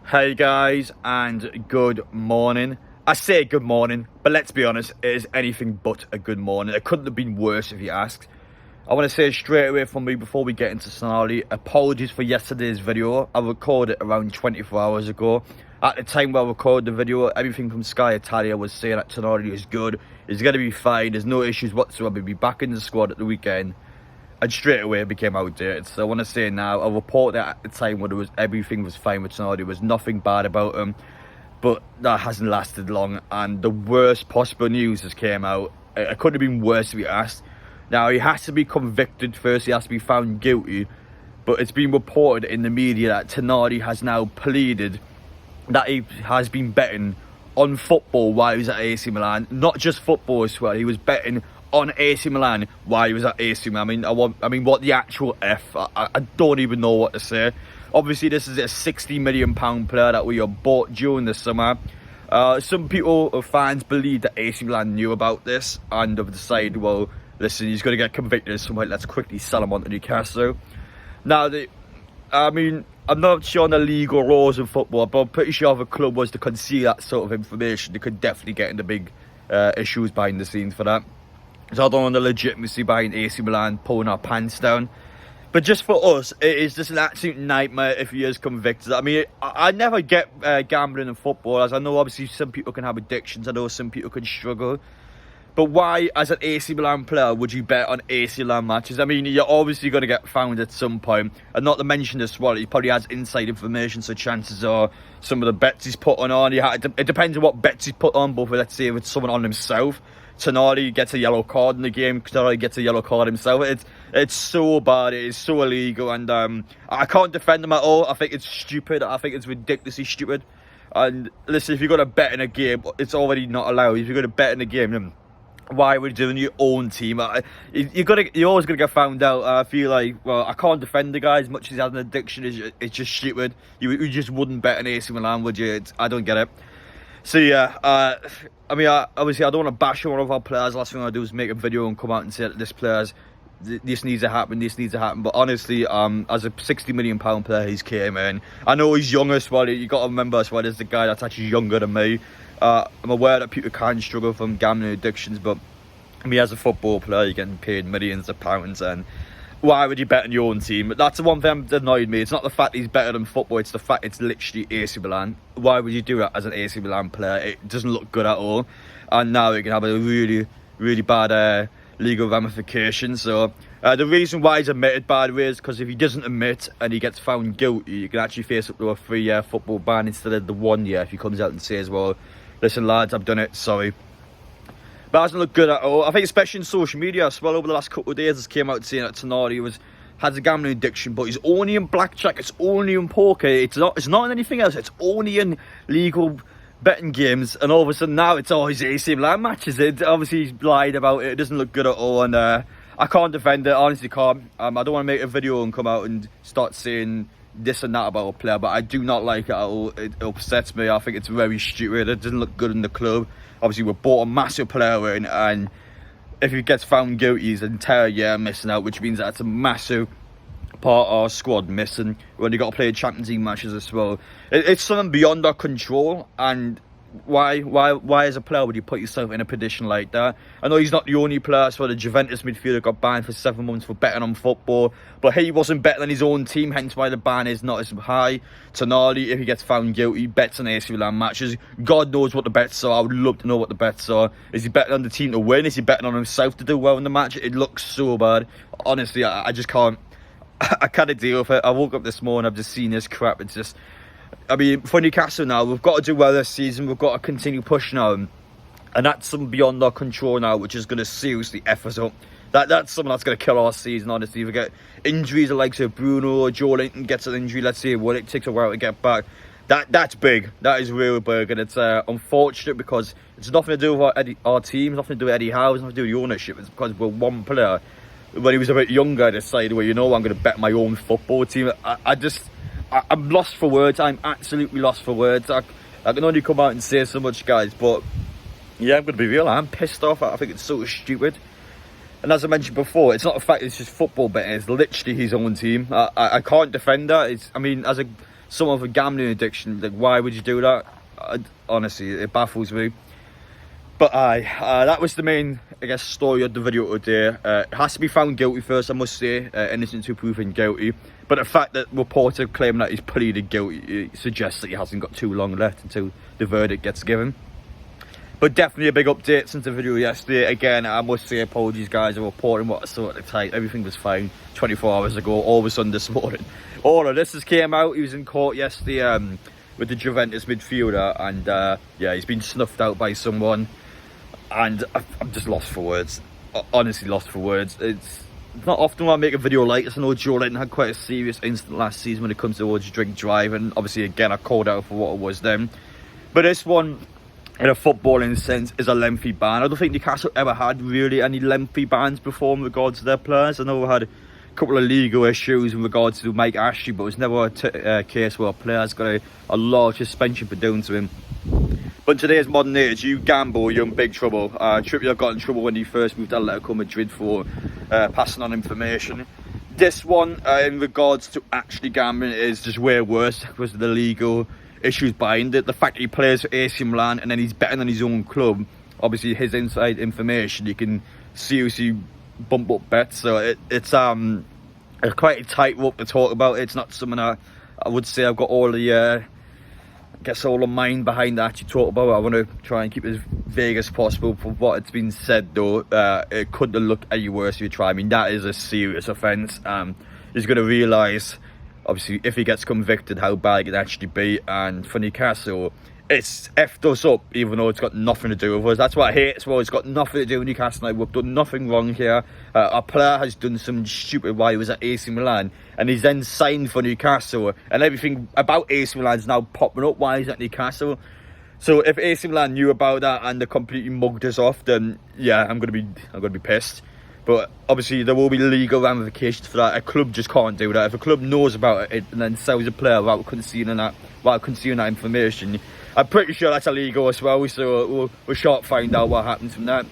Hey guys, and good morning. I say good morning, but let's be honest, it is anything but a good morning. It couldn't have been worse if you asked. I want to say straight away from me before we get into Tonali, apologies for yesterday's video. I recorded it around 24 hours ago. At the time where I recorded the video, everything from Sky Italia was saying that Tonali is good. He's going to be fine. There's no issues whatsoever. He'll be back in the squad at the weekend. And straight away it became outdated. So I want to say now, I reported at the time when everything was fine with Tonali. There was nothing bad about him. But that hasn't lasted long. And the worst possible news has came out. It couldn't have been worse if you asked. Now, he has to be convicted first. He has to be found guilty. But it's been reported in the media that Tonali has now pleaded that he has been betting on football while he was at AC Milan. Not just football as well. He was betting on AC Milan while he was at AC Milan. I mean, what the actual F? I don't even know what to say. Obviously, this is a £60 million player that we bought during the summer. Some people, fans, believe that AC Milan knew about this and have decided, well, listen, he's going to get convicted, so let's quickly sell him on to Newcastle. Now, I'm not sure on the legal rules in football, but I'm pretty sure if a club was to conceal that sort of information, they could definitely get into big issues behind the scenes for that. So I don't want the legitimacy behind AC Milan pulling our pants down. But just for us, it is just an absolute nightmare if he is convicted. I mean, I never get gambling in football, as I know obviously some people can have addictions. I know some people can struggle. But why, as an AC Milan player, would you bet on AC Milan matches? I mean, you're obviously going to get found at some point. And not to mention as well, he probably has inside information, so chances are some of the bets he's put on. It depends on what bets he's put on, but let's say if it's someone on himself. Tonali gets a yellow card in the game. Tonali gets a yellow card himself. It's so bad. It is so illegal, and I can't defend him at all. I think it's stupid. I think it's ridiculously stupid. And listen, if you're going to bet in a game, it's already not allowed. If you're going to bet in a game, then why would you do it in your own team? You're always going to get found out. I feel like, well, I can't defend the guy as much as he has an addiction. It's just stupid. You just wouldn't bet in AC Milan, would you? I don't get it. So yeah, I mean, obviously I don't want to bash one of our players. Last thing I do is make a video and come out and say that this needs to happen, this needs to happen. But honestly, as a £60 million player, he's came in. I know he's young as well. You got to remember as well, there's the guy that's actually younger than me. I'm aware that people can struggle from gambling addictions, but I mean, as a football player, you're getting paid millions of pounds, and why would you bet on your own team? That's the one thing that annoyed me. It's not the fact he's better than football, it's the fact it's literally AC Milan. Why would you do that as an AC Milan player? It doesn't look good at all. And now it can have a really, really bad legal ramifications. So the reason why he's admitted, by the way, is because if he doesn't admit and he gets found guilty, you can actually face up to a 3-year football ban instead of the 1 year if he comes out and says, well, listen lads, I've done it, sorry. But it doesn't look good at all. I think especially in social media as well, over the last couple of days, it came out saying that Tonali has a gambling addiction, but he's only in blackjack, it's only in poker, it's not in anything else, it's only in legal betting games. And all of a sudden now it's always AC Milan matches. Obviously he's lied about it. It doesn't look good at all, and I can't defend it, honestly can't. I don't want to make a video and come out and start saying this and that about a player, but I do not like it at all. It upsets me. I think it's very stupid. It doesn't look good in the club. Obviously we bought a massive player in, and if he gets found guilty, he's an entire year missing out, which means that's a massive part of our squad missing. When you got to play Champions League matches as well, it's something beyond our control. And why as a player would you put yourself in a position like that? I know he's not the only player. So the Juventus midfielder got banned for 7 months for betting on football, but he wasn't betting on his own team, hence why the ban is not as high. Tonali, if he gets found guilty, bets on AC Milan matches. God knows what the bets are. I would love to know what the bets are. Is he betting on the team to win? Is he betting on himself to do well in the match? It looks so bad. Honestly, I just can't. I can't deal with it. I woke up this morning, I've just seen this crap. It's just, I mean, for Newcastle now, we've got to do well this season. We've got to continue pushing on, and that's something beyond our control now, which is going to seriously F us up. That's something that's going to kill our season, honestly. If we get injuries like say Bruno or Joe Linton gets an injury, let's say, it takes a while to get back. That's big. That is really big, and it's unfortunate because it's nothing to do with our team, nothing to do with Eddie Howe, it's nothing to do with the ownership. It's because we're one player. When he was a bit younger, I decided, well, you know, I'm going to bet my own football team. I'm lost for words. I'm absolutely lost for words. I can only come out and say so much, guys. But yeah, I'm going to be real. I'm pissed off. I think it's so stupid. And as I mentioned before, it's not a fact it's just football betting. It's literally his own team. I can't defend that. I mean, as a someone with a gambling addiction, like, why would you do that? Honestly, it baffles me. But that was the main, I guess, story of the video today. It has to be found guilty first, I must say. Innocent until proven guilty. But the fact that reports are claiming that he's pleaded guilty suggests that he hasn't got too long left until the verdict gets given. But definitely a big update since the video yesterday. Again, I must say apologies, guys. I'm reporting what I saw at the time. Everything was fine 24 hours ago. All of a sudden this morning, all of this has came out. He was in court yesterday with the Juventus midfielder. And yeah, he's been snuffed out by someone. And I'm just lost for words. Honestly lost for words. It's not often when I make a video like this. I know Joe Linton had quite a serious incident last season when it comes towards drink driving. Obviously, again, I called out for what it was then. But this one, in a footballing sense, is a lengthy ban. I don't think Newcastle ever had really any lengthy bans before in regards to their players. I know we had a couple of legal issues in regards to Mike Ashley, but it was never a case where a player's got a large suspension for doing to him. But in today's modern age, you gamble, you're in big trouble. Trippier got in trouble when he first moved to Atletico Madrid for passing on information. This one, in regards to actually gambling, is just way worse because of the legal issues behind it. The fact that he plays for AC Milan and then he's betting on his own club, obviously his inside information, you can seriously bump up bets. So it's quite a tightrope to talk about. It's not something I would say I've got all the all the mind behind that you talk about. I want to try and keep it as vague as possible. For what it's been said though, it couldn't look any worse if you try. I mean, that is a serious offence. He's going to realise, obviously, if he gets convicted, how bad it can actually be. And for Newcastle, it's effed us up, even though it's got nothing to do with us. That's what I hate as well. It's got nothing to do with Newcastle. We've done nothing wrong here. Our player has done something stupid while he was at AC Milan, and he's then signed for Newcastle, and everything about AC Milan is now popping up while he's at Newcastle. So if AC Milan knew about that and they completely mugged us off, then yeah, I'm gonna be pissed. But obviously there will be legal ramifications for that. A club just can't do that. If a club knows about it and then sells a player without concealing that information, I'm pretty sure that's illegal as well. So we'll short find out what happens from that.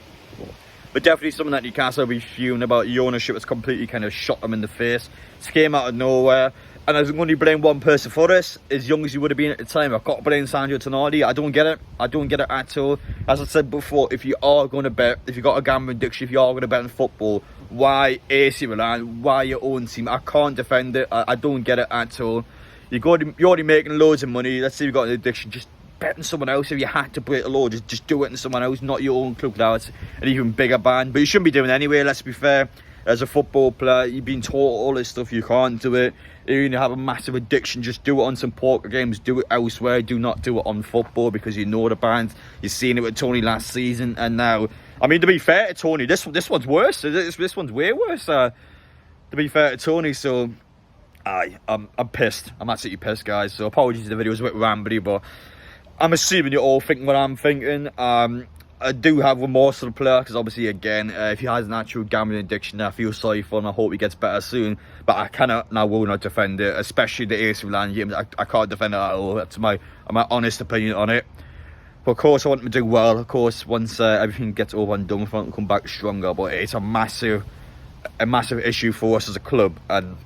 But definitely something that Newcastle will be fuming about. The ownership has completely kind of shot them in the face. It came out of nowhere. And I was going to blame one person for this, as young as he would have been at the time. I've got to blame Sandro Tonali. I don't get it. I don't get it at all. As I said before, if you are going to bet, if you've got a gambling addiction, if you are going to bet on football, why AC Milan? Why your own team? I can't defend it. I don't get it at all. You're already making loads of money. Let's say you've got an addiction. Just bet on someone else. If you had to break the law, just do it on someone else, not your own club. Now it's an even bigger ban. But you shouldn't be doing it anyway, let's be fair. As a football player, you've been taught all this stuff. You can't do it. If you have a massive addiction, just do it on some poker games. Do it elsewhere. Do not do it on football, because you know the bans. You've seen it with Tony last season, and now, I mean, to be fair to Tony, this one's worse. This one's way worse. To be fair to Tony, so I'm pissed. I'm absolutely pissed, guys. So apologies if the video was a bit rambly, but I'm assuming you're all thinking what I'm thinking. I do have remorse for the player, because obviously, again, if he has an actual gambling addiction, I feel sorry for him. I hope he gets better soon. But I cannot and I will not defend it, especially the AC Milan games. I can't defend it at all. That's my honest opinion on it. But of course, I want him to do well. Of course, once everything gets over and done, I want him to come back stronger. But it's a massive issue for us as a club. And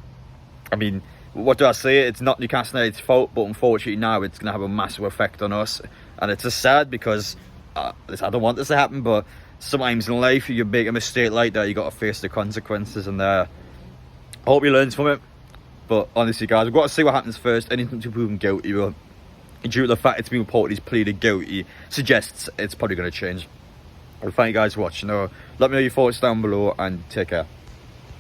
I mean, what do I say? It's not Newcastle United's fault, but unfortunately now it's going to have a massive effect on us. And it's just sad, because I don't want this to happen, but sometimes in life you make a mistake like that, you got to face the consequences, and I hope he learns from it. But honestly, guys, we've got to see what happens first. Anything to prove him guilty, but due to the fact it's been reported he's pleaded guilty, suggests it's probably going to change. Well, thank you guys for watching. Let me know your thoughts down below, and take care.